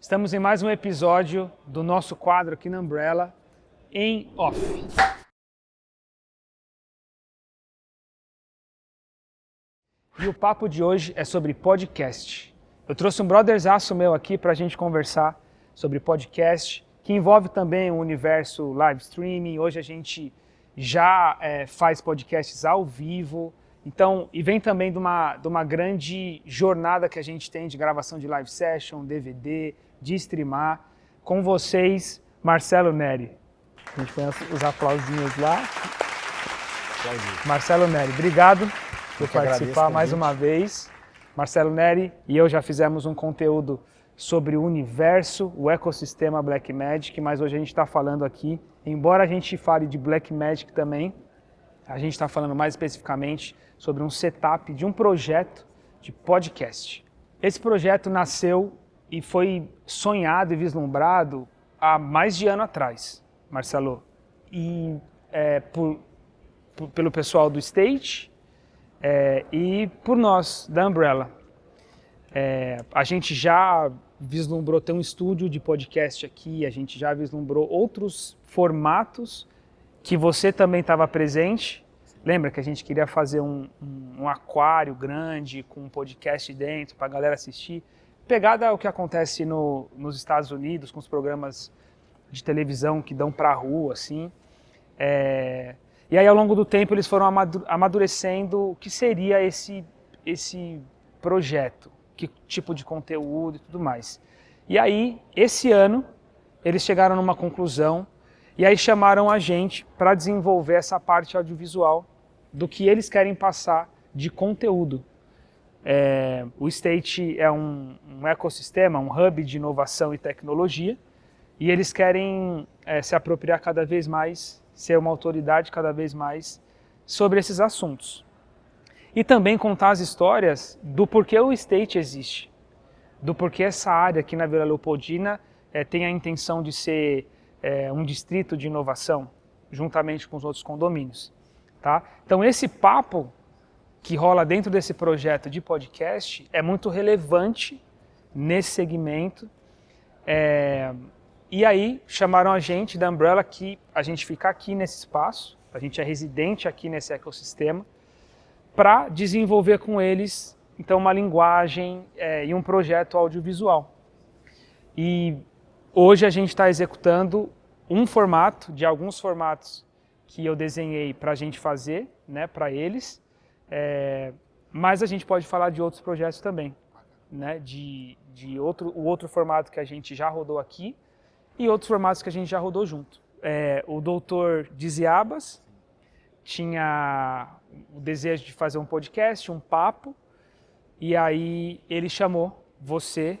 Estamos em mais um episódio do nosso quadro aqui na Umbrella, em off. E o papo de hoje é sobre podcast. Eu trouxe um brotherzaço meu aqui para a gente conversar sobre podcast, que envolve também o universo live streaming. Hoje a gente já faz podcasts ao vivo. Então, e vem também de uma grande jornada que a gente tem de gravação de live session, DVD, de streamar. Com vocês, Marcelo Neri. A gente põe os aplausinhos lá. Marcelo Neri, obrigado por participar mais uma vez. Marcelo Neri e eu já fizemos um conteúdo sobre o universo, o ecossistema Blackmagic, mas hoje a gente está falando aqui, embora a gente fale de Blackmagic também, a gente está falando mais especificamente sobre um setup de um projeto de podcast. Esse projeto nasceu e foi sonhado e vislumbrado há mais de ano atrás, Marcelo. E pelo pessoal do State e por nós, da Umbrella. A gente já vislumbrou ter um estúdio de podcast aqui, a gente já vislumbrou outros formatos que você também estava presente. Lembra que a gente queria fazer um aquário grande com um podcast dentro para a galera assistir? Pegada ao que acontece nos Estados Unidos, com os programas de televisão que dão para a rua, assim. E aí, ao longo do tempo, eles foram amadurecendo o que seria esse projeto, que tipo de conteúdo e tudo mais. E aí, esse ano, eles chegaram numa conclusão e aí chamaram a gente para desenvolver essa parte audiovisual do que eles querem passar de conteúdo. O State é um ecossistema, um hub de inovação e tecnologia, e eles querem se apropriar cada vez mais, ser uma autoridade cada vez mais sobre esses assuntos. E também contar as histórias do porquê o State existe, do porquê essa área aqui na Vila Leopoldina tem a intenção de ser um distrito de inovação, juntamente com os outros condomínios. Tá? Então esse papo que rola dentro desse projeto de podcast é muito relevante nesse segmento. E aí chamaram a gente da Umbrella, que a gente fica aqui nesse espaço, a gente é residente aqui nesse ecossistema, para desenvolver com eles então uma linguagem e um projeto audiovisual. E hoje a gente está executando um formato, de alguns formatos que eu desenhei para a gente fazer, né, para eles, mas a gente pode falar de outros projetos também, né, o outro formato que a gente já rodou aqui e outros formatos que a gente já rodou junto. O doutor Diziabas tinha o desejo de fazer um podcast, um papo, e aí ele chamou você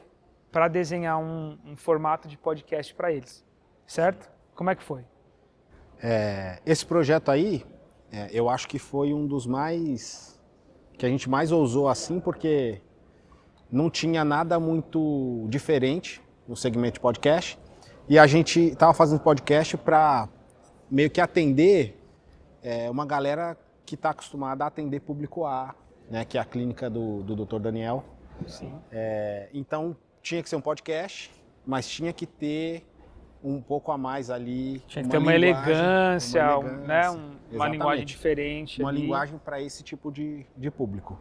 para desenhar um formato de podcast para eles, certo? Como é que foi? Esse projeto aí, eu acho que foi um dos que a gente mais ousou assim, porque não tinha nada muito diferente no segmento de podcast, e a gente estava fazendo podcast para meio que atender uma galera que está acostumada a atender público A, né, que é a clínica do Dr. Daniel. Sim. Então tinha que ser um podcast, mas tinha que ter um pouco a mais ali. Tinha que ter uma elegância, né, uma linguagem diferente. Uma linguagem para esse tipo de público.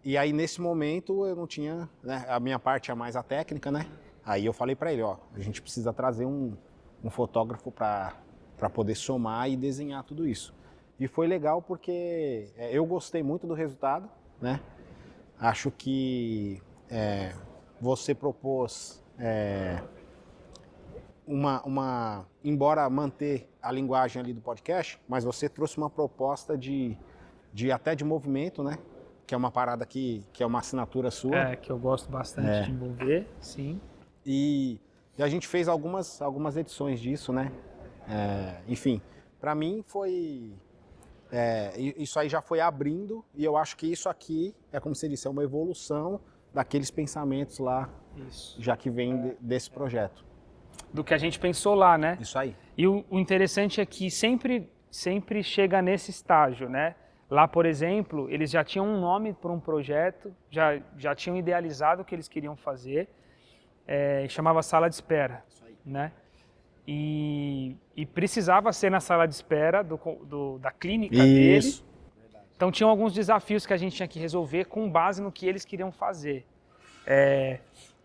E aí nesse momento eu não tinha, né, a minha parte é mais a técnica, né? Aí eu falei para ele, a gente precisa trazer um fotógrafo para poder somar e desenhar tudo isso. E foi legal porque eu gostei muito do resultado, né? Acho que você propôs embora manter a linguagem ali do podcast, mas você trouxe uma proposta até de movimento, né? Que é uma parada que é uma assinatura sua. Que eu gosto bastante de envolver, sim. E a gente fez algumas edições disso, né? Enfim, para mim foi... isso aí já foi abrindo, e eu acho que isso aqui é como se disse, uma evolução daqueles pensamentos lá, já que vem desse projeto. Do que a gente pensou lá, né? Isso aí. E o interessante é que sempre chega nesse estágio, né? Lá, por exemplo, eles já tinham um nome para um projeto, já tinham idealizado o que eles queriam fazer, chamava sala de espera, né? E precisava ser na sala de espera da clínica dele. Então tinham alguns desafios que a gente tinha que resolver com base no que eles queriam fazer.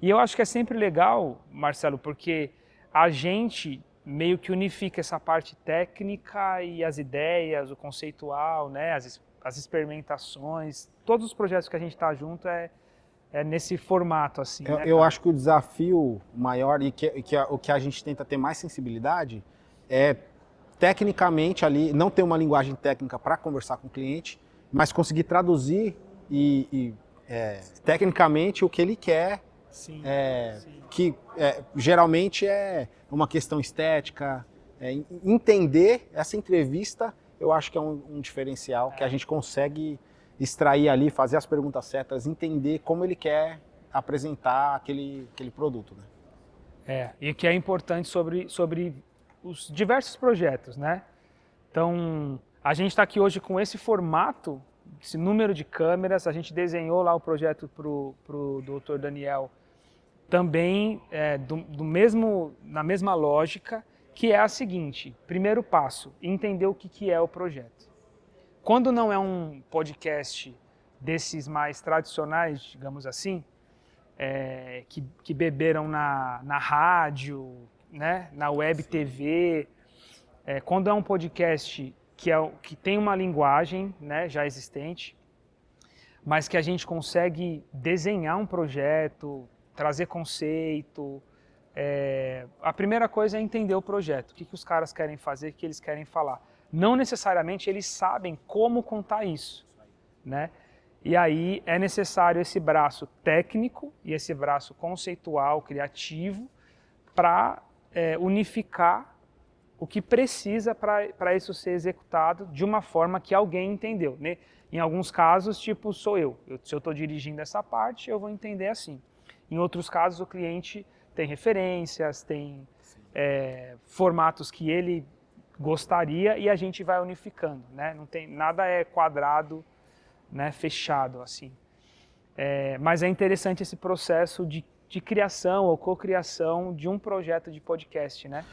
E eu acho que é sempre legal, Marcelo, porque a gente meio que unifica essa parte técnica e as ideias, o conceitual, né? As experimentações, todos os projetos que a gente está junto é nesse formato, assim. Eu acho que o desafio maior e o que a gente tenta ter mais sensibilidade é tecnicamente ali, não ter uma linguagem técnica para conversar com o cliente, mas conseguir traduzir tecnicamente o que ele quer, sim, sim. Que geralmente é uma questão estética. Entender essa entrevista, eu acho que é um diferencial que a gente consegue extrair ali, fazer as perguntas certas, entender como ele quer apresentar aquele produto, né? E o que é importante sobre os diversos projetos, né? Então, a gente está aqui hoje com esse formato, esse número de câmeras, a gente desenhou lá o projeto para o Dr. Daniel também na mesma lógica, que é a seguinte: primeiro passo, entender o que é o projeto. Quando não é um podcast desses mais tradicionais, digamos assim, que beberam na rádio, né, na web TV, quando é um podcast que tem uma linguagem, né, já existente, mas que a gente consegue desenhar um projeto, trazer conceito. A primeira coisa é entender o projeto, o que os caras querem fazer, o que eles querem falar. Não necessariamente eles sabem como contar isso, né? E aí é necessário esse braço técnico e esse braço conceitual, criativo, para unificar o que precisa para isso ser executado de uma forma que alguém entendeu, né? Em alguns casos, tipo, sou eu. Se eu estou dirigindo essa parte, eu vou entender assim. Em outros casos, o cliente tem referências, tem formatos que ele gostaria e a gente vai unificando, né? Não tem, nada é quadrado, né, fechado assim. Mas é interessante esse processo de criação ou cocriação de um projeto de podcast, né?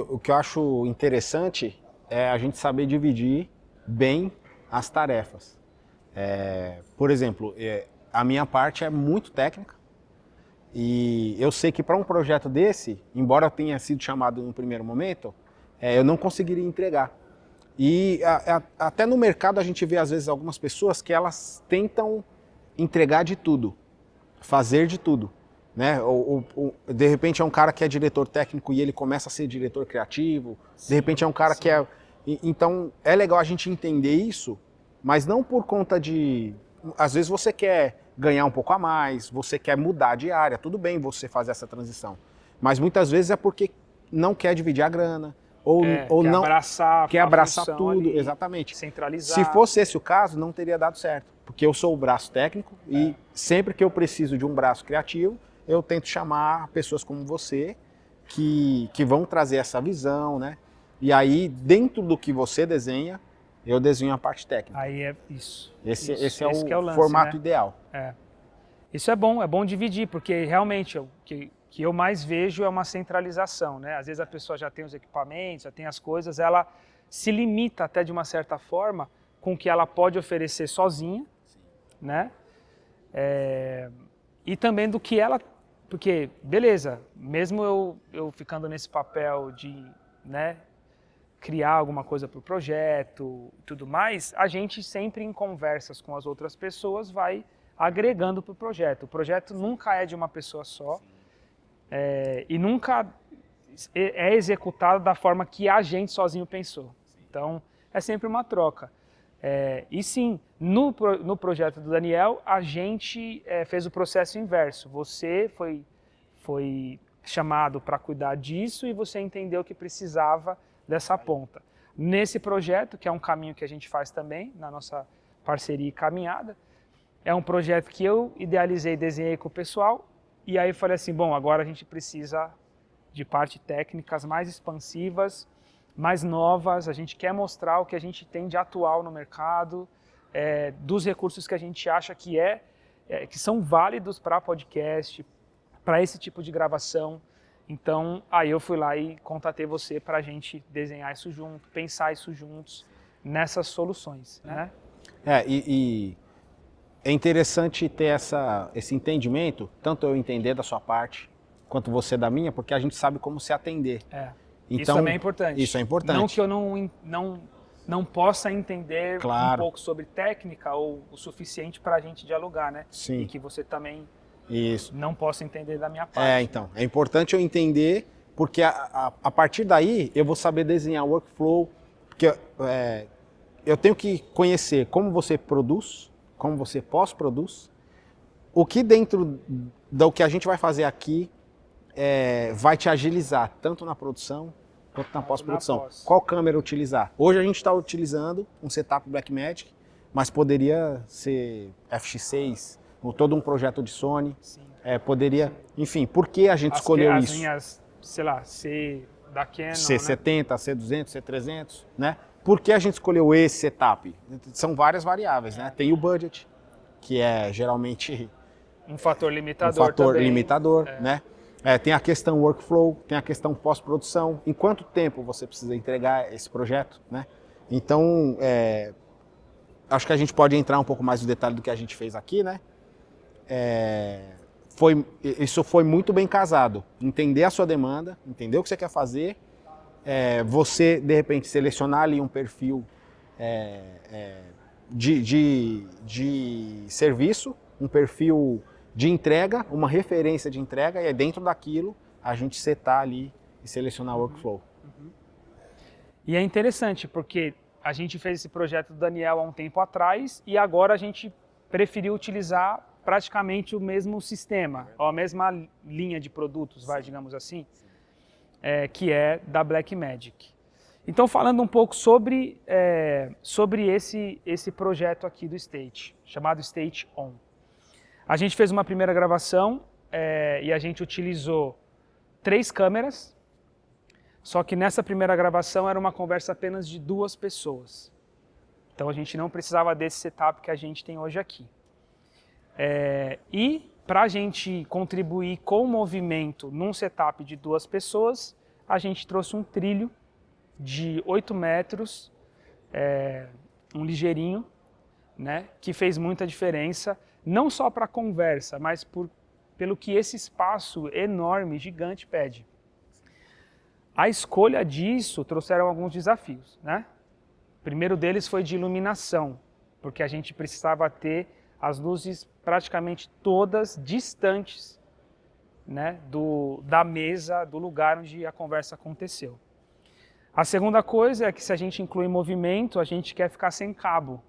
O que eu acho interessante é a gente saber dividir bem as tarefas. Por exemplo, a minha parte é muito técnica e eu sei que para um projeto desse, embora eu tenha sido chamado no primeiro momento, eu não conseguiria entregar. E até no mercado a gente vê às vezes algumas pessoas que elas tentam entregar de tudo, fazer de tudo, né? De repente é um cara que é diretor técnico e ele começa a ser diretor criativo, sim, de repente é um cara que Então é legal a gente entender isso, mas não por conta de... Às vezes você quer ganhar um pouco a mais, você quer mudar de área, tudo bem você fazer essa transição, mas muitas vezes é porque não quer dividir a grana, ou quer não quer abraçar tudo, ali, exatamente. Centralizar. Se fosse esse o caso, não teria dado certo, porque eu sou o braço técnico e sempre que eu preciso de um braço criativo, eu tento chamar pessoas como você que vão trazer essa visão, né? E aí, dentro do que você desenha, eu desenho a parte técnica. Aí é isso. Esse é o lance, formato, né? ideal. Isso é bom dividir, porque realmente o que eu mais vejo é uma centralização, né? Às vezes a pessoa já tem os equipamentos, já tem as coisas, ela se limita até de uma certa forma com o que ela pode oferecer sozinha, né? E também do que ela... Porque, beleza, mesmo eu ficando nesse papel de, né, criar alguma coisa para o projeto e tudo mais, a gente sempre em conversas com as outras pessoas vai agregando para o projeto. O projeto nunca é de uma pessoa só e nunca é executado da forma que a gente sozinho pensou. Então, é sempre uma troca. E sim, no projeto do Daniel, a gente fez o processo inverso. Você foi chamado para cuidar disso e você entendeu que precisava dessa ponta. Nesse projeto, que é um caminho que a gente faz também, na nossa parceria e caminhada, é um projeto que eu idealizei e desenhei com o pessoal, e aí falei assim, bom, agora a gente precisa de parte técnicas mais expansivas, mais novas, a gente quer mostrar o que a gente tem de atual no mercado, dos recursos que a gente acha que são válidos para podcast, para esse tipo de gravação. Então, aí eu fui lá e contatei você para a gente desenhar isso junto, pensar isso juntos nessas soluções, né? E é interessante ter esse entendimento, tanto eu entender da sua parte, quanto você da minha, porque a gente sabe como se atender. Isso Então, também é importante. Isso é importante. Não que eu não possa entender um pouco sobre técnica ou o suficiente para a gente dialogar, né? Sim. E que você também Isso. não possa entender da minha parte. Então, é importante eu entender, porque a partir daí eu vou saber desenhar o workflow, porque eu tenho que conhecer como você produz, como você pós-produz, o que dentro do que a gente vai fazer aqui vai te agilizar, tanto na produção quanto na pós-produção. Qual câmera utilizar? Hoje a gente está utilizando um setup Blackmagic, mas poderia ser FX6, ou todo um projeto de Sony. Sim. Poderia, enfim, por que a gente escolheu as isso? As linhas, sei lá, C da Canon, C70, C200, C300, né? Por que a gente escolheu esse setup? São várias variáveis, né? Tem o budget, que é geralmente um fator limitador limitador, né? Tem a questão workflow, tem a questão pós-produção. Em quanto tempo você precisa entregar esse projeto, né? Então, acho que a gente pode entrar um pouco mais no detalhe do que a gente fez aqui, né? Isso foi muito bem casado. Entender a sua demanda, entender o que você quer fazer, você, de repente, selecionar ali um perfil de serviço, um perfil de entrega, uma referência de entrega, e dentro daquilo a gente setar ali e selecionar o workflow. E é interessante, porque a gente fez esse projeto do Daniel há um tempo atrás e agora a gente preferiu utilizar praticamente o mesmo sistema, a mesma linha de produtos, digamos assim, que é da Blackmagic. Então, falando um pouco sobre esse projeto aqui do State, chamado State On. A gente fez uma primeira gravação e a gente utilizou 3 câmeras, só que nessa primeira gravação era uma conversa apenas de 2 pessoas. Então a gente não precisava desse setup que a gente tem hoje aqui. E para a gente contribuir com o movimento num setup de 2 pessoas, a gente trouxe um trilho de 8 metros, um ligeirinho, né, que fez muita diferença, não só para a conversa, mas pelo que esse espaço enorme, gigante pede. A escolha disso trouxeram alguns desafios, né? O primeiro deles foi de iluminação, porque a gente precisava ter as luzes praticamente todas distantes, né, da mesa, do lugar onde a conversa aconteceu. A segunda coisa é que se a gente inclui movimento, a gente quer ficar sem cabo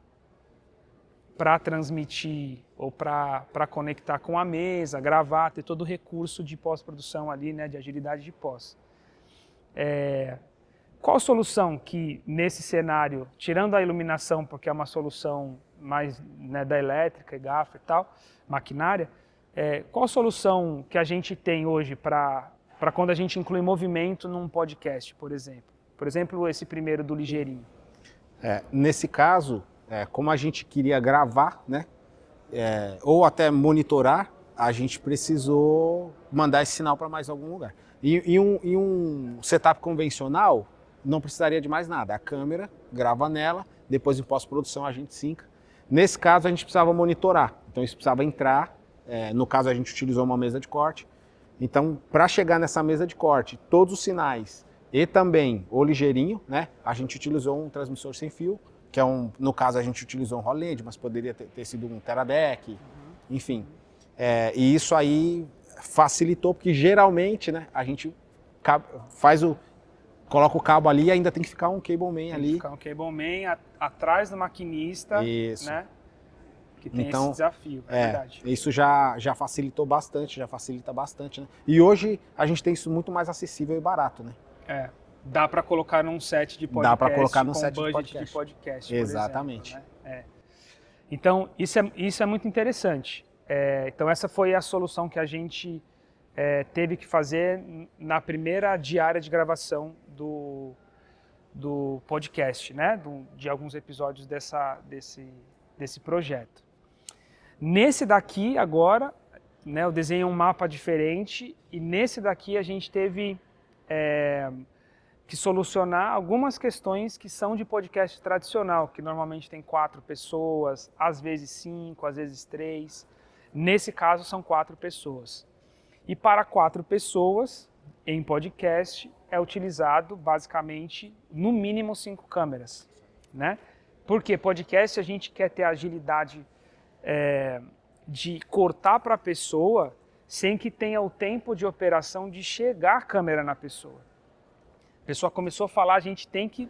para transmitir ou para conectar com a mesa, gravar, ter todo o recurso de pós-produção ali, né, de agilidade de pós. Qual a solução que nesse cenário, tirando a iluminação, porque é uma solução mais, né, da elétrica e gaffer e tal, maquinária, qual a solução que a gente tem hoje para quando a gente inclui movimento num podcast, por exemplo? Por exemplo, esse primeiro do ligeirinho. Nesse caso, como a gente queria gravar, né, ou até monitorar, a gente precisou mandar esse sinal para mais algum lugar. E um setup convencional não precisaria de mais nada. A câmera grava nela, depois em pós-produção a gente sinca. Nesse caso a gente precisava monitorar, então isso precisava entrar. No caso a gente utilizou uma mesa de corte. Então, para chegar nessa mesa de corte, todos os sinais e também o ligeirinho, né, a gente utilizou um transmissor sem fio, que no caso a gente utilizou um Holland, mas poderia ter sido um Teradek, enfim. E isso aí facilitou, porque geralmente, né, a gente coloca o cabo ali e ainda tem que ficar um cableman ali. Tem que ficar um cableman atrás do maquinista, isso, né, que tem esse desafio, verdade. Isso já facilitou bastante, já facilita bastante, né? E hoje a gente tem isso muito mais acessível e barato, né? Dá para colocar num set de podcast. Dá para colocar num set de podcast, exatamente. Por exemplo, né? Então, isso é muito interessante. Então, essa foi a solução que a gente teve que fazer na primeira diária de gravação do podcast, né? De alguns episódios desse projeto. Nesse daqui, agora, né, eu desenhei um mapa diferente e nesse daqui a gente teve que solucionar algumas questões que são de podcast tradicional, que normalmente tem 4 pessoas, às vezes 5, às vezes 3. Nesse caso são 4 pessoas. E para 4 pessoas, em podcast, é utilizado basicamente no mínimo 5 câmeras, né? Porque podcast a gente quer ter a agilidade de cortar para a pessoa sem que tenha o tempo de operação de chegar a câmera na pessoa. A pessoa começou a falar, a gente tem que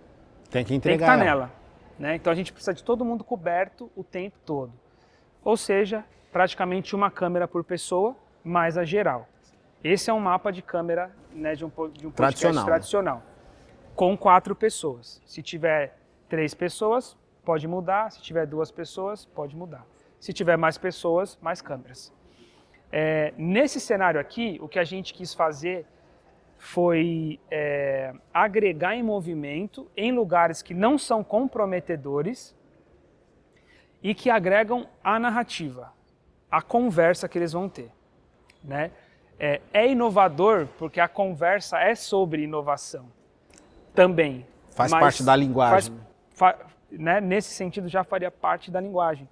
entregar estar nela, né? Então a gente precisa de todo mundo coberto o tempo todo. Ou seja, praticamente uma câmera por pessoa, mais a geral. Esse é um mapa de câmera, né, de um podcast tradicional, com 4 pessoas. Se tiver 3 pessoas, pode mudar. Se tiver 2 pessoas, pode mudar. Se tiver mais pessoas, mais câmeras. Nesse cenário aqui, o que a gente quis fazer foi agregar em movimento em lugares que não são comprometedores e que agregam a narrativa, a conversa que eles vão ter, né? É inovador porque a conversa é sobre inovação também. Faz parte da linguagem. Né? Nesse sentido já faria parte da linguagem.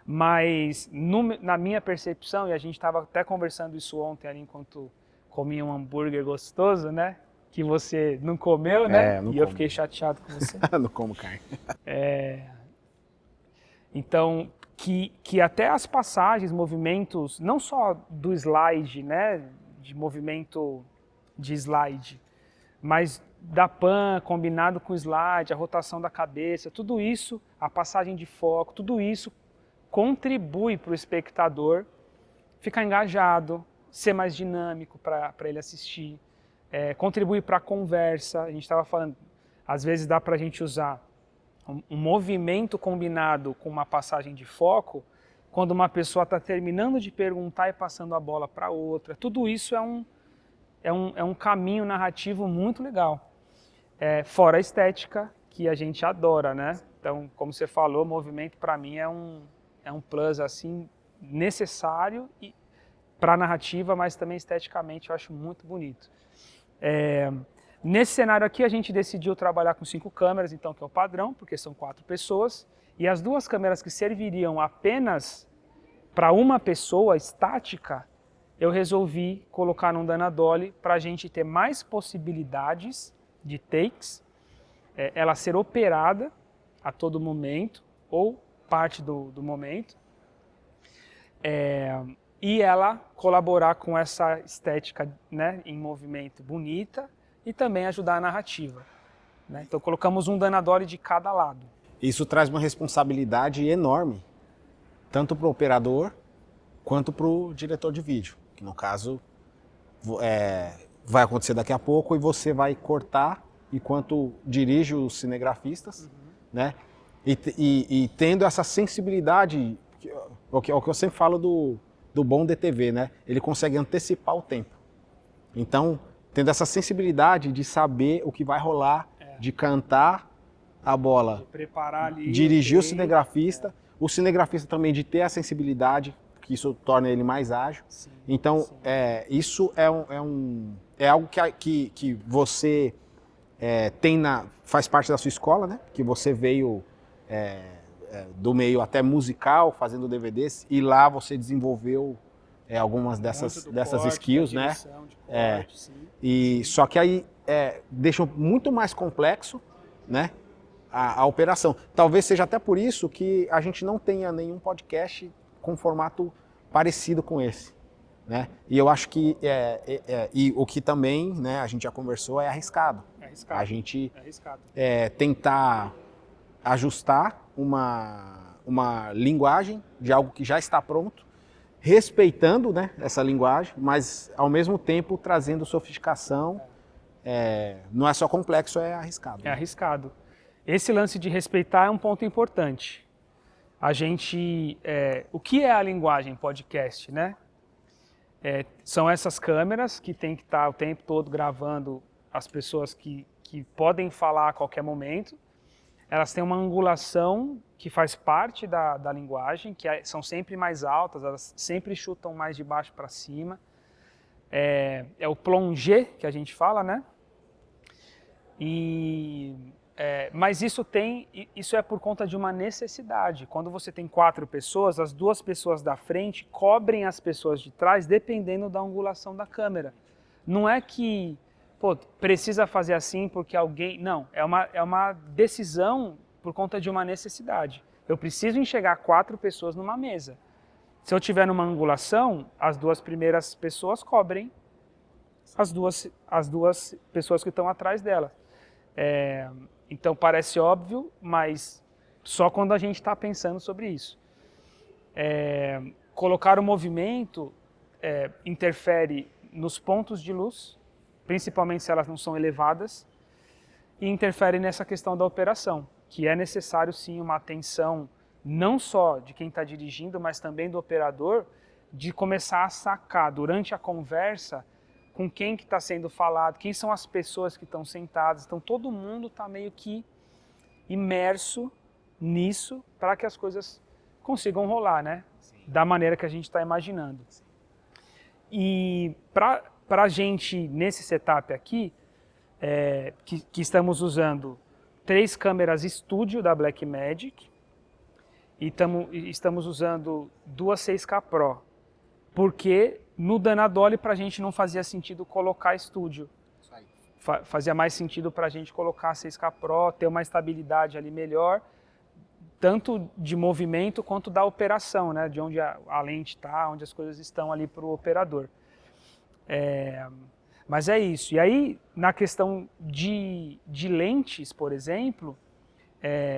Mas na minha percepção, e a gente estava até conversando isso ontem ali enquanto comia um hambúrguer gostoso, né? Que você não comeu, né? Eu fiquei chateado com você. Não como carne. Então, que até as passagens, movimentos, não só do slide, né, de movimento de slide, mas da pan combinado com o slide, a rotação da cabeça, tudo isso, a passagem de foco, tudo isso contribui para o espectador ficar engajado, ser mais dinâmico para ele assistir, contribui para a conversa. A gente estava falando, às vezes dá para a gente usar um movimento combinado com uma passagem de foco, quando uma pessoa está terminando de perguntar e passando a bola para outra. Tudo isso é um caminho narrativo muito legal. Fora a estética, que a gente adora, né? Então, como você falou, movimento para mim é um plus assim, necessário para a narrativa, mas também esteticamente eu acho muito bonito. Nesse cenário aqui a gente decidiu trabalhar com 5 câmeras, então, que é o padrão, porque são 4 pessoas, e as 2 câmeras que serviriam apenas para uma pessoa estática, eu resolvi colocar num Dana Dolly para a gente ter mais possibilidades de takes, ela ser operada a todo momento, ou parte do momento, e ela colaborar com essa estética, né, em movimento bonita, e também ajudar a narrativa, né? Então colocamos um Dana Dolly de cada lado. Isso traz uma responsabilidade enorme, tanto para o operador quanto para o diretor de vídeo, que no caso vai acontecer daqui a pouco e você vai cortar enquanto dirige os cinegrafistas, né? E tendo essa sensibilidade, o que eu sempre falo do bom DTV, né? Ele consegue antecipar o tempo. Então, tendo essa sensibilidade de saber o que vai rolar, de cantar a bola, de preparar ali, dirigir o cinegrafista, o cinegrafista também de ter a sensibilidade, que isso torna ele mais ágil. Sim, então, sim. Isso é algo que você faz parte da sua escola, né? Que você veio do meio até musical, fazendo DVDs, e lá você desenvolveu algumas dessas corte, skills, né? Corte, e só que aí deixa muito mais complexo, né, a operação. Talvez seja até por isso que a gente não tenha nenhum podcast com formato parecido com esse, né? E eu acho que e o que também, né, a gente já conversou, é arriscado. A gente tentar ajustar uma linguagem de algo que já está pronto, respeitando, né, essa linguagem, mas ao mesmo tempo trazendo sofisticação. Não é só complexo, é arriscado. É arriscado. Esse lance de respeitar é um ponto importante. A gente, o que é a linguagem podcast, né? São essas câmeras que tem que estar o tempo todo gravando as pessoas que podem falar a qualquer momento. elas têm uma angulação que faz parte da linguagem, são sempre mais altas, elas sempre chutam mais de baixo para cima. É o plongé que a gente fala, né? Mas isso é por conta de uma necessidade. Quando você tem 4 pessoas, as 2 pessoas da frente cobrem as pessoas de trás, dependendo da angulação da câmera. Não é que precisa fazer assim porque alguém... Não, é uma decisão por conta de uma necessidade. Eu preciso enxergar 4 pessoas numa mesa. Se eu tiver numa angulação, as 2 primeiras pessoas cobrem as duas pessoas que estão atrás dela. Então parece óbvio, mas só quando a gente está pensando sobre isso. Colocar o movimento interfere nos pontos de luz, principalmente se elas não são elevadas, e interfere nessa questão da operação, que é necessário sim uma atenção não só de quem está dirigindo, mas também do operador, de começar a sacar durante a conversa com quem que está sendo falado, quem são as pessoas que estão sentadas. Então todo mundo está meio que imerso nisso para que as coisas consigam rolar, né? Sim. Da maneira que a gente está imaginando. Sim. E para a gente, nesse setup aqui, que estamos usando 3 câmeras estúdio da Blackmagic e estamos usando 2 6K Pro, porque no Dana Dolly para a gente não fazia sentido colocar estúdio. Fazia mais sentido para a gente colocar 6K Pro, ter uma estabilidade ali melhor, tanto de movimento quanto da operação, né? De onde a lente está, onde as coisas estão ali para o operador. Mas é isso. E aí, na questão de lentes, por exemplo,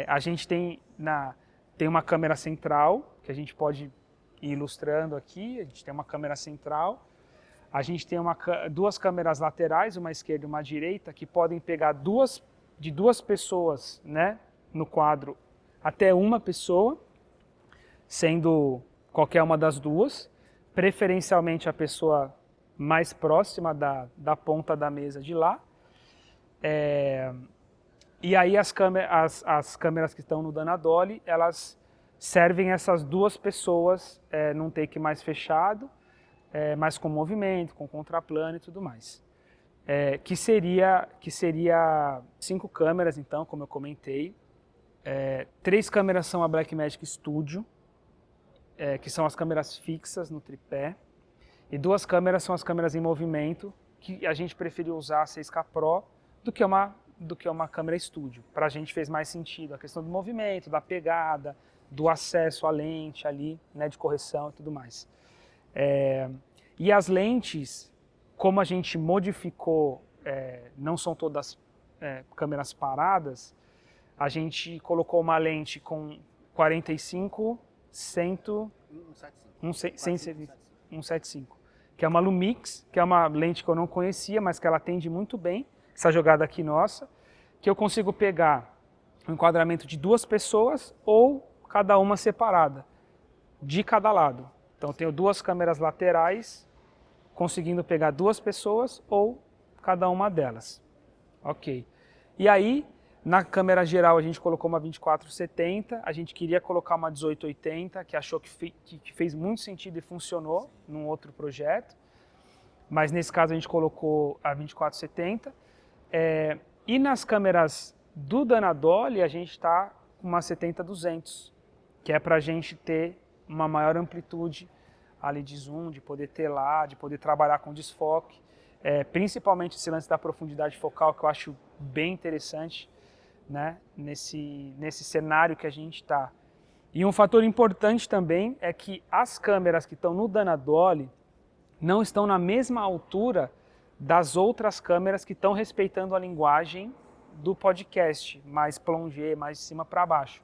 a gente tem uma câmera central, que a gente pode ir ilustrando aqui. A gente tem uma câmera central. A gente tem 2 câmeras laterais, uma esquerda e uma direita, que podem pegar de 2 pessoas, né, no quadro até 1 pessoa, sendo qualquer uma das 2, preferencialmente a pessoa mais próxima da ponta da mesa de lá. E aí as câmeras que estão no Dana Dolly, elas servem essas 2 pessoas num take mais fechado, mas com movimento, com contraplano e tudo mais. Que seria 5 câmeras, então, como eu comentei. 3 câmeras são a Blackmagic Studio, que são as câmeras fixas no tripé, e 2 câmeras são as câmeras em movimento, que a gente preferiu usar a 6K Pro do que uma câmera estúdio. Para a gente fez mais sentido a questão do movimento, da pegada, do acesso à lente ali, né, de correção e tudo mais. E as lentes, como a gente modificou, não são todas câmeras paradas, a gente colocou uma lente com 45, 175, que é uma Lumix, que é uma lente que eu não conhecia, mas que ela atende muito bem, essa jogada aqui nossa, que eu consigo pegar um enquadramento de 2 pessoas ou cada uma separada, de cada lado. Então eu tenho 2 câmeras laterais, conseguindo pegar 2 pessoas ou cada uma delas. Ok. E aí, na câmera geral a gente colocou uma 2470, a gente queria colocar uma 1880, que achou que fez muito sentido e funcionou num outro projeto, mas nesse caso a gente colocou a 2470. E nas câmeras do Dana Dolly a gente está com uma 70-200, que é para a gente ter uma maior amplitude ali de zoom, de poder ter lá, de poder trabalhar com desfoque, principalmente esse lance da profundidade focal, que eu acho bem interessante, né, nesse cenário que a gente está. E um fator importante também é que as câmeras que estão no Dana Dolly não estão na mesma altura das outras câmeras que estão respeitando a linguagem do podcast, mais plongé, mais de cima para baixo.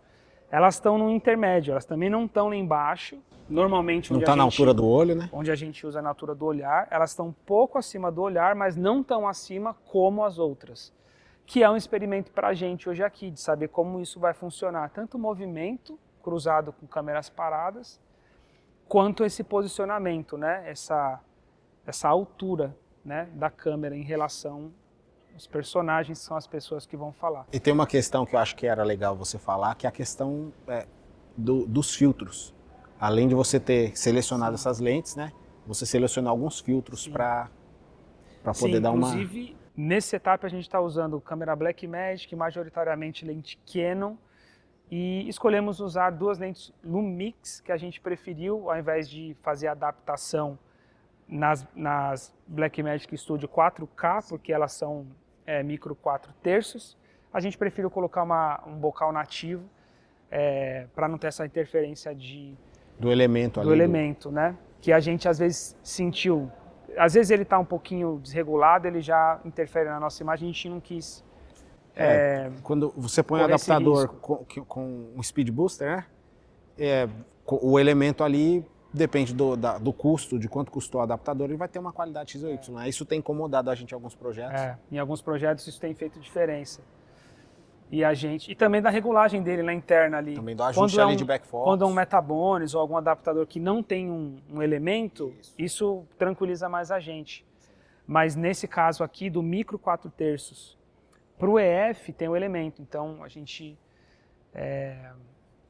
Elas estão no intermédio, elas também não estão lá embaixo. Normalmente não está na altura do olho, né? Onde a gente usa na altura do olhar, elas estão um pouco acima do olhar, mas não tão acima como as outras. Que é um experimento para a gente hoje aqui, de saber como isso vai funcionar, tanto o movimento cruzado com câmeras paradas, quanto esse posicionamento, né? Essa altura, né, da câmera em relação Os personagens são as pessoas que vão falar. E tem uma questão que eu acho que era legal você falar, que é a questão dos filtros. Além de você ter selecionado essas lentes, né? Você selecionar alguns filtros para poder dar uma... Inclusive, nesse setup a gente está usando câmera Blackmagic, majoritariamente lente Canon, e escolhemos usar 2 lentes Lumix, que a gente preferiu, ao invés de fazer adaptação nas Blackmagic Studio 4K, porque elas são micro 4/3, a gente preferiu colocar um bocal nativo, para não ter essa interferência do elemento ali. Do elemento, né? Que a gente às vezes sentiu. Às vezes ele está um pouquinho desregulado, ele já interfere na nossa imagem, a gente não quis. Quando você põe um adaptador com um speed booster, né? O elemento ali depende do custo, de quanto custou o adaptador, ele vai ter uma qualidade X ou Y. Né? Isso tem incomodado a gente em alguns projetos. Em alguns projetos isso tem feito diferença. E também da regulagem dele na interna ali. Também do ajuste ali de backfocus. Quando é um Metabones ou algum adaptador que não tem um elemento, isso tranquiliza mais a gente. Mas nesse caso aqui, do micro 4/3 para o EF tem o elemento, então a gente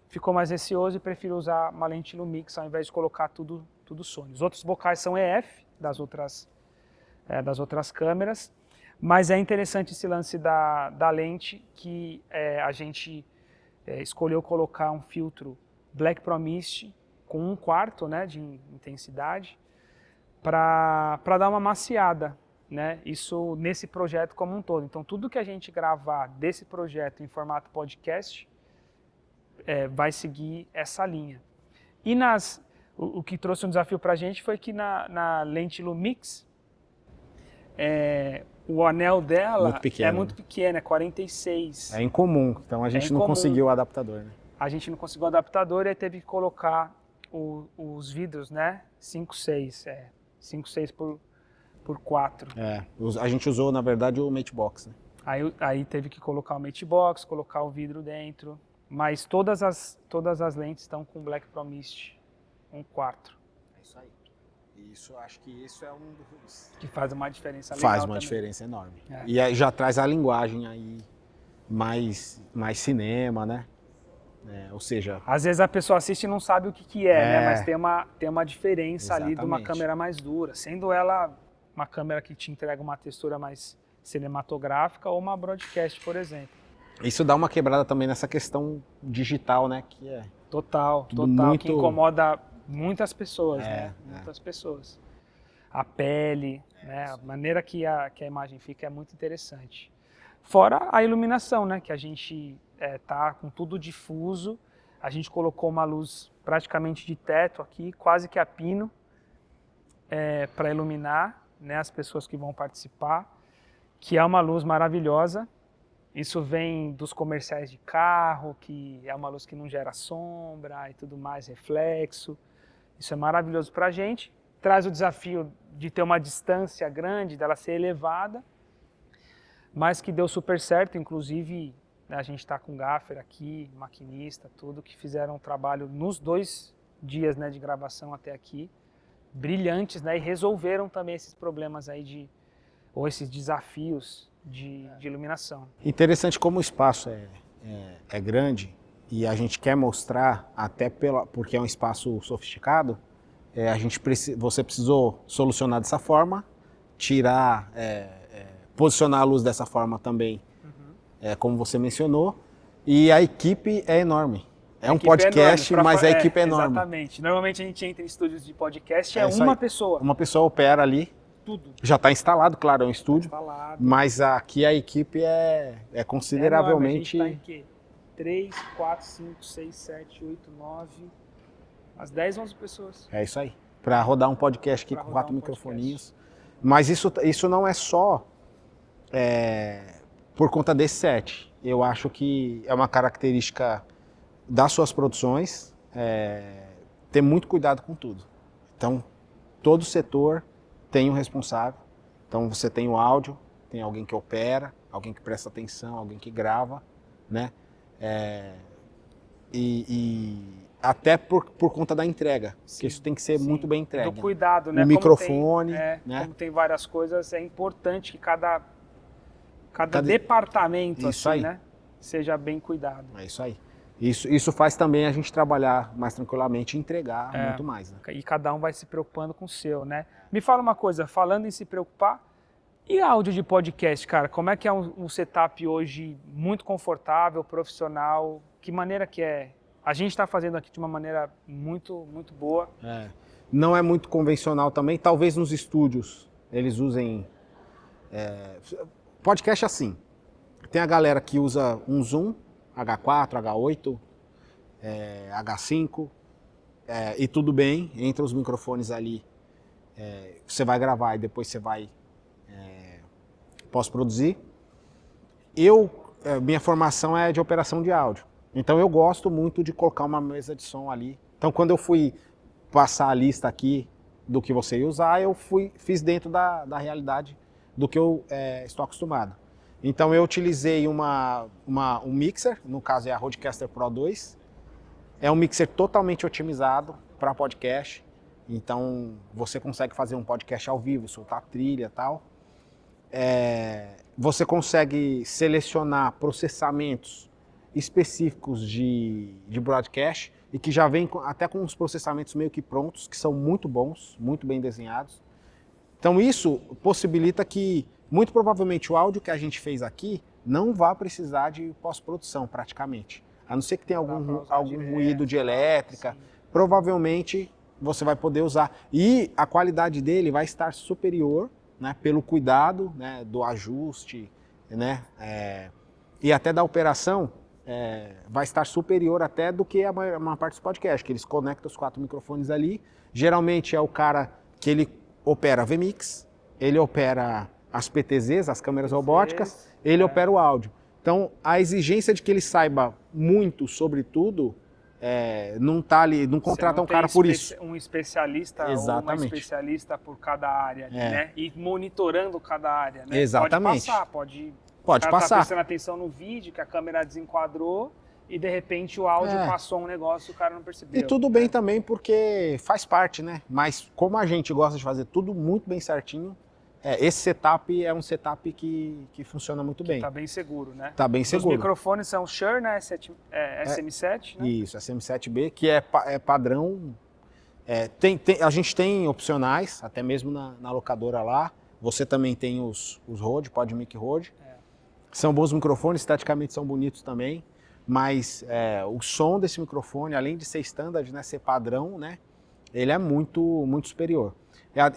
ficou mais receoso e prefiro usar uma lente Lumix ao invés de colocar tudo Sony. Os outros bocais são EF das outras câmeras. Mas é interessante esse lance da lente, que a gente escolheu colocar um filtro Black Pro Mist com 1/4, né, de intensidade, para dar uma maciada, né, isso nesse projeto como um todo. Então tudo que a gente gravar desse projeto em formato podcast vai seguir essa linha. E o que trouxe um desafio para a gente foi que na lente Lumix, o anel dela é muito pequeno, é 46. É incomum, então a gente não conseguiu o adaptador, né? A gente não conseguiu o adaptador e aí teve que colocar os vidros, né? 5/6, 5/6 por 4. A gente usou, na verdade, o Matebox, né? Aí teve que colocar o Matebox, colocar o vidro dentro, mas todas as lentes estão com Black Pro Mist 1/4. É isso aí. Isso, acho que isso é um dos... Que faz uma diferença legal. Faz uma diferença enorme. E aí já traz a linguagem aí mais cinema, né? Ou seja... Às vezes a pessoa assiste e não sabe o que né? Mas tem uma diferença ali de uma câmera mais dura. Sendo ela uma câmera que te entrega uma textura mais cinematográfica ou uma broadcast, por exemplo. Isso dá uma quebrada também nessa questão digital, né? Que é... Total, que incomoda muitas pessoas, né? Muitas pessoas. A pele, né? A maneira que a imagem fica é muito interessante. Fora a iluminação, né? Que a gente tá com tudo difuso. A gente colocou uma luz praticamente de teto aqui, quase que a pino, para iluminar, né, as pessoas que vão participar, que é uma luz maravilhosa. Isso vem dos comerciais de carro, que é uma luz que não gera sombra e tudo mais, reflexo. Isso é maravilhoso para a gente. Traz o desafio de ter uma distância grande, dela ser elevada, mas que deu super certo. Inclusive, a gente está com gaffer aqui, maquinista, tudo, que fizeram um trabalho nos 2 dias, né, de gravação até aqui, brilhantes, né, e resolveram também esses problemas aí ou esses desafios de iluminação. Interessante como o espaço é grande e a gente quer mostrar, até porque é um espaço sofisticado, você precisou solucionar dessa forma, tirar, posicionar a luz dessa forma também, como você mencionou, e a equipe é enorme. É um podcast, mas a equipe é enorme. Exatamente. Normalmente a gente entra em estúdios de podcast, uma pessoa. Uma pessoa opera ali. Tudo. Já está instalado, claro, é um estúdio, mas aqui a equipe é consideravelmente... A gente está em quê? 3, 4, 5, 6, 7, 8, 9, umas 10, 11 pessoas. É isso aí. Para rodar um podcast aqui com 4 microfoninhos. Mas isso não é só por conta desse set. Eu acho que é uma característica das suas produções, ter muito cuidado com tudo. Então, todo setor tem um responsável. Então, você tem o áudio, tem alguém que opera, alguém que presta atenção, alguém que grava, né? E até por conta da entrega, porque isso tem que ser muito bem entregue. Do cuidado, né? O microfone, né? Como tem várias coisas, é importante que cada cada departamento, Isso assim, aí. né? Seja bem cuidado. É isso aí. Isso faz também a gente trabalhar mais tranquilamente e entregar muito mais, né? E cada um vai se preocupando com o seu, né? Me fala uma coisa, falando em se preocupar, e áudio de podcast, cara? Como é que é um setup hoje muito confortável, profissional? Que maneira que é? A gente está fazendo aqui de uma maneira muito, muito boa. Não é muito convencional também. Talvez nos estúdios eles usem... podcast assim. Tem a galera que usa um Zoom, H4, H8, H5, e tudo bem, entra os microfones ali, você vai gravar e depois você vai pós-produzir. Minha formação é de operação de áudio, então eu gosto muito de colocar uma mesa de som ali. Então quando eu fui passar a lista aqui do que você ia usar, eu fiz dentro da realidade do que eu estou acostumado. Então eu utilizei um mixer, no caso é a Rodecaster Pro 2. É um mixer totalmente otimizado para podcast. Então você consegue fazer um podcast ao vivo, soltar trilha e tal. Você consegue selecionar processamentos específicos de broadcast e que já vem até com os processamentos meio que prontos, que são muito bons, muito bem desenhados. Então isso possibilita que, muito provavelmente, o áudio que a gente fez aqui não vai precisar de pós-produção, praticamente. A não ser que tenha algum ruído de elétrica, sim. Provavelmente você vai poder usar. E a qualidade dele vai estar superior, né, pelo cuidado, né, do ajuste, né, e até da operação, vai estar superior até do que a maior parte dos podcasts, que eles conectam os 4 microfones ali. Geralmente é o cara que ele opera VMix, ele opera as PTZs, as câmeras robóticas, ele opera o áudio. Então, a exigência de que ele saiba muito sobre tudo, não tá ali, não contrata um cara por isso. Um especialista. Exatamente. Ou uma especialista por cada área, né? E monitorando cada área, né? Exatamente. Pode passar. Tá prestando atenção no vídeo, que a câmera desenquadrou, e de repente o áudio passou um negócio e o cara não percebeu. E tudo bem também, porque faz parte, né? Mas como a gente gosta de fazer tudo muito bem certinho, esse setup é um setup que funciona muito bem. Tá bem seguro, né? Tá bem seguro. Os microfones são Shure, né? SM7, né? Isso, SM7B, que é padrão. A gente tem opcionais, até mesmo na locadora lá. Você também tem os Rode, PodMic Rode. São bons microfones, estaticamente são bonitos também. Mas o som desse microfone, além de ser standard, né, ser padrão, né, ele é muito, muito superior.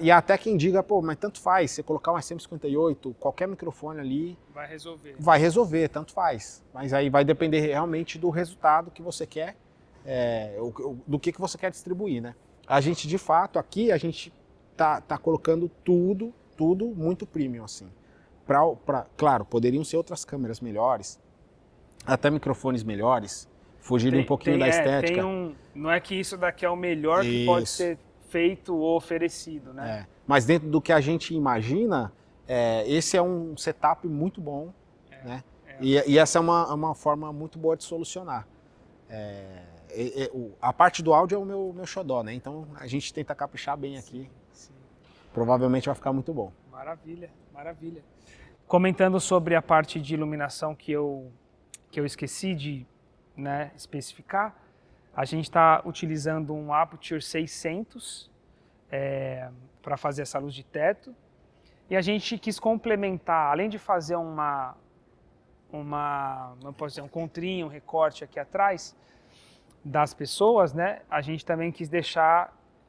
E até quem diga, pô, mas tanto faz, você colocar um SM58, qualquer microfone ali... Vai resolver. Vai resolver, tanto faz. Mas aí vai depender realmente do resultado que você quer, do que você quer distribuir, né? A gente, de fato, aqui, a gente tá colocando tudo muito premium, assim. Claro, poderiam ser outras câmeras melhores, até microfones melhores, fugirem um pouquinho da estética. Não é que isso daqui é o melhor que pode ser feito ou oferecido, né? Mas dentro do que a gente imagina, esse é um setup muito bom, né? E essa é uma forma muito boa de solucionar. A parte do áudio é o meu xodó, né? Então a gente tenta caprichar bem aqui. Sim. Provavelmente vai ficar muito bom. Maravilha, maravilha. Comentando sobre a parte de iluminação que eu esqueci de, né, especificar, a gente está utilizando um Aputure 600 para fazer essa luz de teto, e a gente quis complementar, além de fazer um contrinho, um recorte aqui atrás das pessoas, né, a gente também quis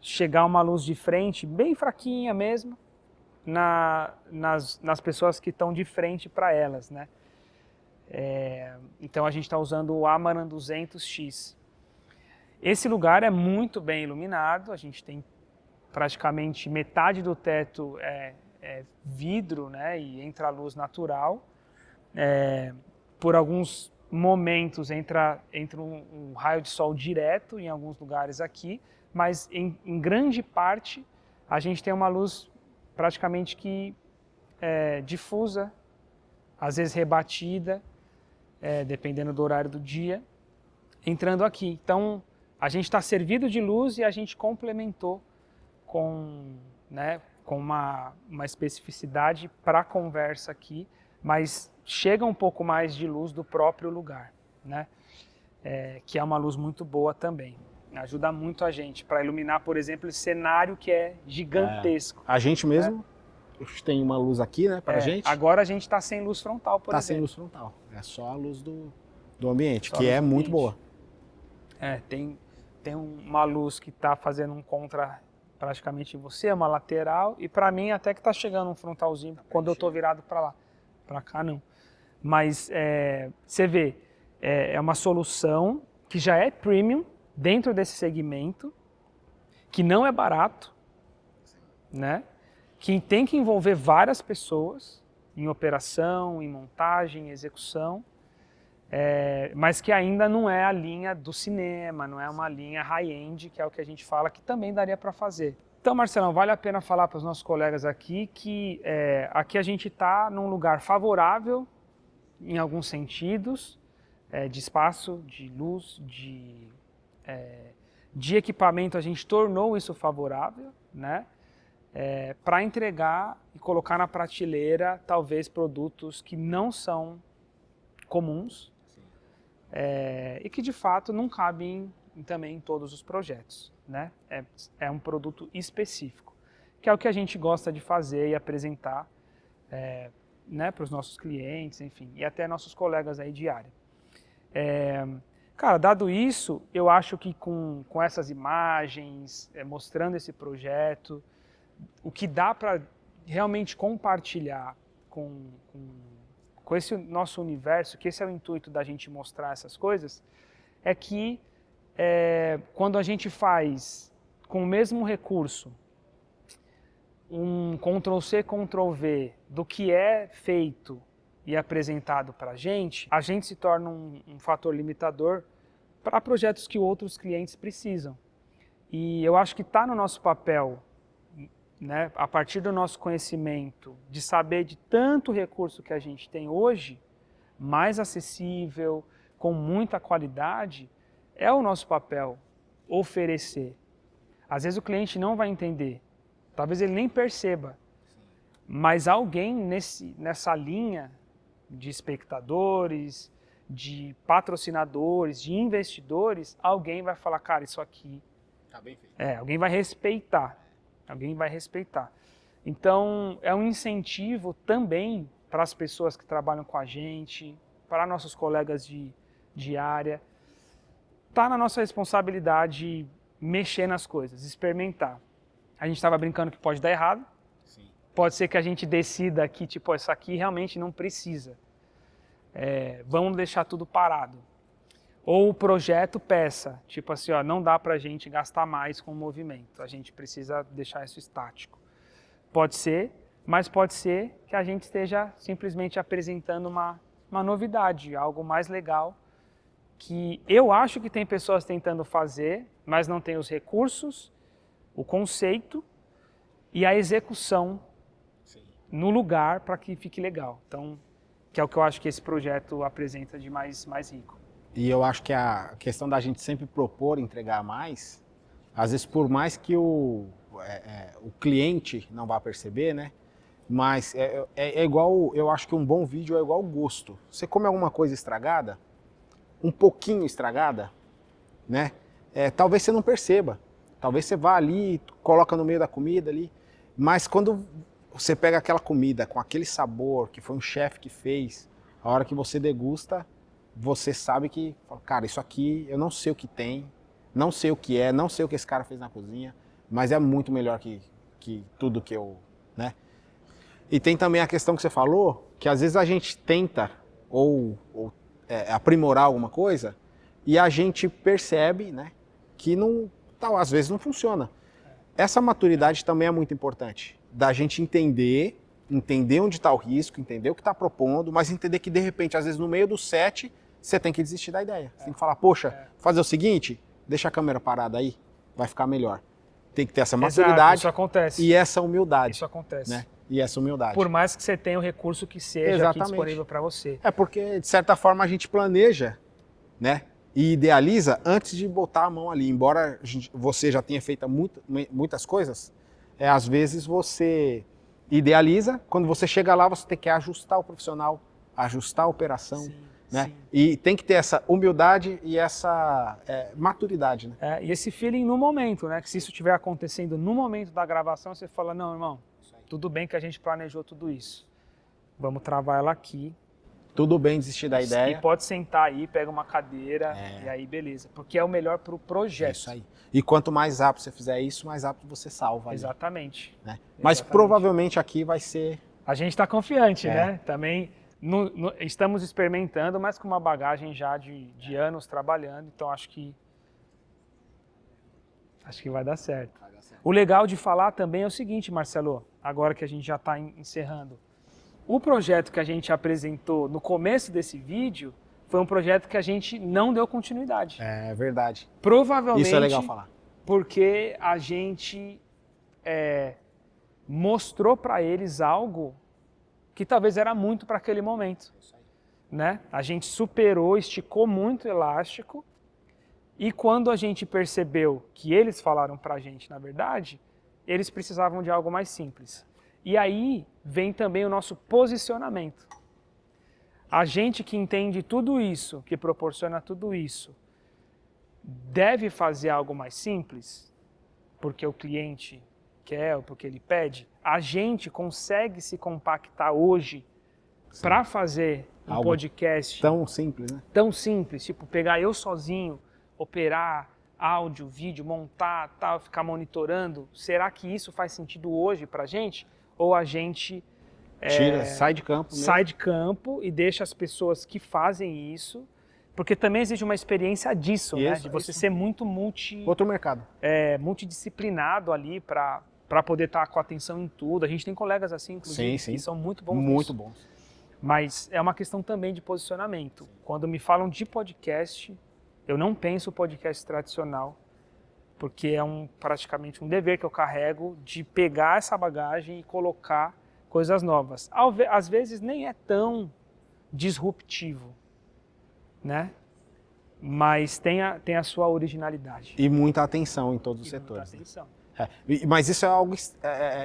chegar uma luz de frente, bem fraquinha mesmo, nas pessoas que estão de frente para elas, né? Então a gente está usando o Amaran 200X. Esse lugar é muito bem iluminado, a gente tem praticamente metade do teto vidro, né, e entra a luz natural. Por alguns momentos entra um raio de sol direto em alguns lugares aqui, mas em grande parte a gente tem uma luz praticamente que difusa, às vezes rebatida, dependendo do horário do dia, entrando aqui. Então a gente está servido de luz e a gente complementou com uma especificidade para a conversa aqui, mas chega um pouco mais de luz do próprio lugar, né? Que é uma luz muito boa também. Ajuda muito a gente para iluminar, por exemplo, esse cenário que é gigantesco. A gente mesmo tem uma luz aqui, né, pra gente. Agora a gente está sem luz frontal, por exemplo. Está sem luz frontal. É só a luz do ambiente, Só que é muito boa. Tem uma luz que está fazendo um contra praticamente em você, uma lateral, e para mim até que está chegando um frontalzinho quando eu estou virado para lá. Para cá não. Mas você vê, é uma solução que já é premium dentro desse segmento, que não é barato, né? Que tem que envolver várias pessoas em operação, em montagem, em execução, mas que ainda não é a linha do cinema, não é uma linha high-end, que é o que a gente fala, que também daria para fazer. Então, Marcelão, vale a pena falar para os nossos colegas aqui que aqui a gente está num lugar favorável, em alguns sentidos, de espaço, de luz, de equipamento, a gente tornou isso favorável, né? Para entregar e colocar na prateleira, talvez, produtos que não são comuns e que, de fato, não cabem também em todos os projetos, né? É um produto específico, que é o que a gente gosta de fazer e apresentar né, para os nossos clientes, enfim, e até nossos colegas aí de área. Cara, dado isso, eu acho que com essas imagens, mostrando esse projeto, o que dá para realmente compartilhar com esse nosso universo, que esse é o intuito da gente mostrar essas coisas, é que quando a gente faz com o mesmo recurso um Ctrl+C, Ctrl+V do que é feito e apresentado para a gente se torna um fator limitador para projetos que outros clientes precisam. E eu acho que está no nosso papel, né, a partir do nosso conhecimento, de saber de tanto recurso que a gente tem hoje, mais acessível, com muita qualidade, é o nosso papel oferecer. Às vezes o cliente não vai entender, talvez ele nem perceba, mas alguém nessa linha de espectadores, de patrocinadores, de investidores, alguém vai falar, cara, isso aqui Tá bem feito. alguém vai respeitar. Alguém vai respeitar. Então, é um incentivo também para as pessoas que trabalham com a gente, para nossos colegas de área. Está na nossa responsabilidade mexer nas coisas, experimentar. A gente estava brincando que pode dar errado. Sim. Pode ser que a gente decida que, tipo, isso aqui realmente não precisa. Vamos deixar tudo parado. Ou o projeto peça, tipo assim, ó, não dá para a gente gastar mais com o movimento, a gente precisa deixar isso estático. Pode ser, mas pode ser que a gente esteja simplesmente apresentando uma novidade, algo mais legal, que eu acho que tem pessoas tentando fazer, mas não tem os recursos, o conceito e a execução no lugar para que fique legal. Então, que é o que eu acho que esse projeto apresenta de mais rico. E eu acho que a questão da gente sempre propor entregar mais, às vezes por mais que o cliente não vá perceber, né? Mas é igual, eu acho que um bom vídeo é igual gosto. Você come alguma coisa estragada, um pouquinho estragada, né? Talvez você não perceba. Talvez você vá ali, coloca no meio da comida ali, mas quando você pega aquela comida com aquele sabor, que foi um chefe que fez, a hora que você degusta, você sabe que, cara, isso aqui eu não sei o que tem, não sei o que é, não sei o que esse cara fez na cozinha, mas é muito melhor que tudo que eu, né? E tem também a questão que você falou, que às vezes a gente tenta aprimorar alguma coisa e a gente percebe, né, que não, às vezes não funciona. Essa maturidade também é muito importante, da gente entender onde está o risco, entender o que está propondo, mas entender que de repente, às vezes no meio do set, você tem que desistir da ideia. Você tem que falar, poxa, fazer o seguinte, deixa a câmera parada aí, vai ficar melhor. Tem que ter essa maturidade. Exato, isso acontece. E essa humildade. Isso acontece. Né? E essa humildade. Por mais que você tenha o recurso que seja aqui disponível para você. Porque, de certa forma, a gente planeja, né? E idealiza antes de botar a mão ali. Embora você já tenha feito muitas coisas, às vezes você idealiza, quando você chega lá, você tem que ajustar o profissional, ajustar a operação, Sim, né? sim. E tem que ter essa humildade e essa maturidade, né? E esse feeling no momento, né? Que se isso estiver acontecendo no momento da gravação, você fala, não, irmão, tudo bem que a gente planejou tudo isso. Vamos travar ela aqui. Tudo bem desistir da ideia. E pode sentar aí, pega uma cadeira e aí beleza. Porque é o melhor para o projeto. Isso aí. E quanto mais rápido você fizer isso, mais rápido você salva. Exatamente. Ali, né? Mas provavelmente aqui vai ser... A gente está confiante, né? Também estamos experimentando, mas com uma bagagem já de anos trabalhando. Então acho que vai dar certo. O legal de falar também é o seguinte, Marcelo, agora que a gente já está encerrando. O projeto que a gente apresentou no começo desse vídeo foi um projeto que a gente não deu continuidade. É verdade. Provavelmente. Isso é legal falar. Porque a gente mostrou para eles algo que talvez era muito para aquele momento. Né? A gente superou, esticou muito o elástico e quando a gente percebeu que eles falaram para a gente, na verdade, eles precisavam de algo mais simples. E aí vem também o nosso posicionamento. A gente que entende tudo isso, que proporciona tudo isso, deve fazer algo mais simples, porque o cliente quer ou porque ele pede. A gente consegue se compactar hoje para fazer um algo podcast tão simples, né? Tão simples, tipo pegar eu sozinho, operar áudio, vídeo, montar, tal, ficar monitorando. Será que isso faz sentido hoje para a gente? Ou a gente sai de campo mesmo. Sai de campo e deixa as pessoas que fazem isso, porque também existe uma experiência disso, né? De você ser muito outro mercado. Multidisciplinado ali para poder estar com atenção em tudo. A gente tem colegas assim, inclusive, que são muito bons nisso. Muito bons. Mas é uma questão também de posicionamento. Quando me falam de podcast, eu não penso podcast tradicional, porque é praticamente um dever que eu carrego de pegar essa bagagem e colocar coisas novas. Às vezes nem é tão disruptivo, né? Mas tem a sua originalidade. E muita atenção em todos os setores. Muita atenção. Mas isso é algo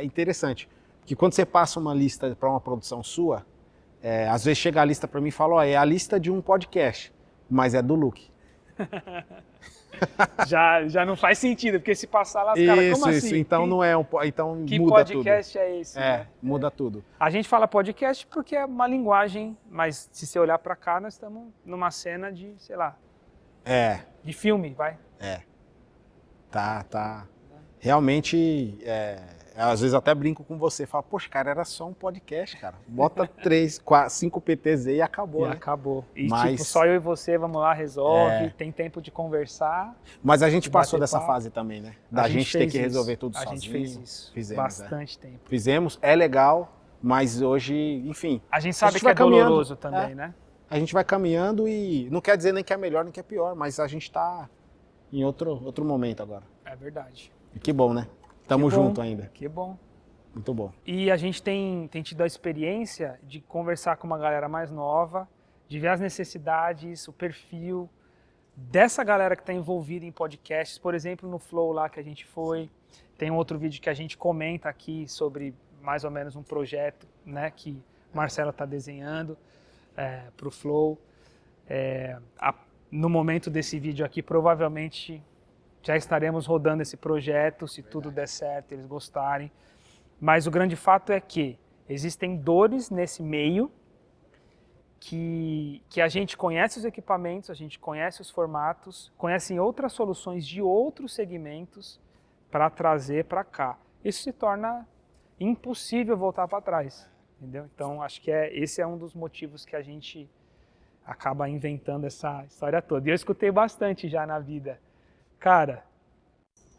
interessante, que quando você passa uma lista para uma produção sua, às vezes chega a lista para mim e fala, é a lista de um podcast, mas é do Luke. já não faz sentido, porque se passar lá, os caras, como assim? Então não é então que muda podcast tudo. É esse? Né? Muda tudo. A gente fala podcast porque é uma linguagem, mas se você olhar para cá, nós estamos numa cena de, sei lá, de filme, vai. Tá. Realmente, às vezes até brinco com você, falo, poxa, cara, era só um podcast, cara. Bota 3, 4, 5 PTZ e acabou, né? Acabou. E tipo, só eu e você, vamos lá, resolve, tem tempo de conversar. Mas a gente passou dessa fase também, né? Da gente ter que resolver tudo sozinho. A gente fez isso. Fizemos, bastante tempo. Fizemos, é legal, mas hoje, enfim... A gente sabe que é doloroso também, né? A gente vai caminhando e não quer dizer nem que é melhor nem que é pior, mas a gente tá em outro momento agora. É verdade. E que bom, né? Tamo junto ainda. Que bom. Muito bom. E a gente tem tido a experiência de conversar com uma galera mais nova, de ver as necessidades, o perfil dessa galera que está envolvida em podcasts. Por exemplo, no Flow lá que a gente foi, tem um outro vídeo que a gente comenta aqui sobre mais ou menos um projeto, né, que Marcelo está desenhando para o Flow. No momento desse vídeo aqui, provavelmente já estaremos rodando esse projeto, se tudo der certo, eles gostarem. Mas o grande fato é que existem dores nesse meio que a gente conhece os equipamentos, a gente conhece os formatos, conhece outras soluções de outros segmentos para trazer para cá. Isso se torna impossível voltar para trás, entendeu? Então, acho que esse é um dos motivos que a gente acaba inventando essa história toda. E eu escutei bastante já na vida. Cara,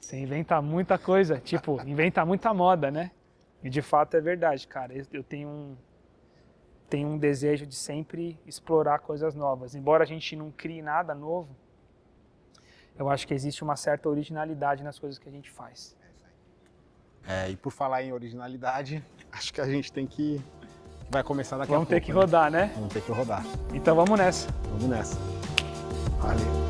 você inventa muita coisa, tipo, inventa muita moda, né? E de fato é verdade, cara. Eu tenho um desejo de sempre explorar coisas novas. Embora a gente não crie nada novo, eu acho que existe uma certa originalidade nas coisas que a gente faz. E por falar em originalidade, acho que a gente vai começar daqui a pouco. Vamos ter que rodar, né? Vamos ter que rodar. Então vamos nessa. Vamos nessa. Valeu.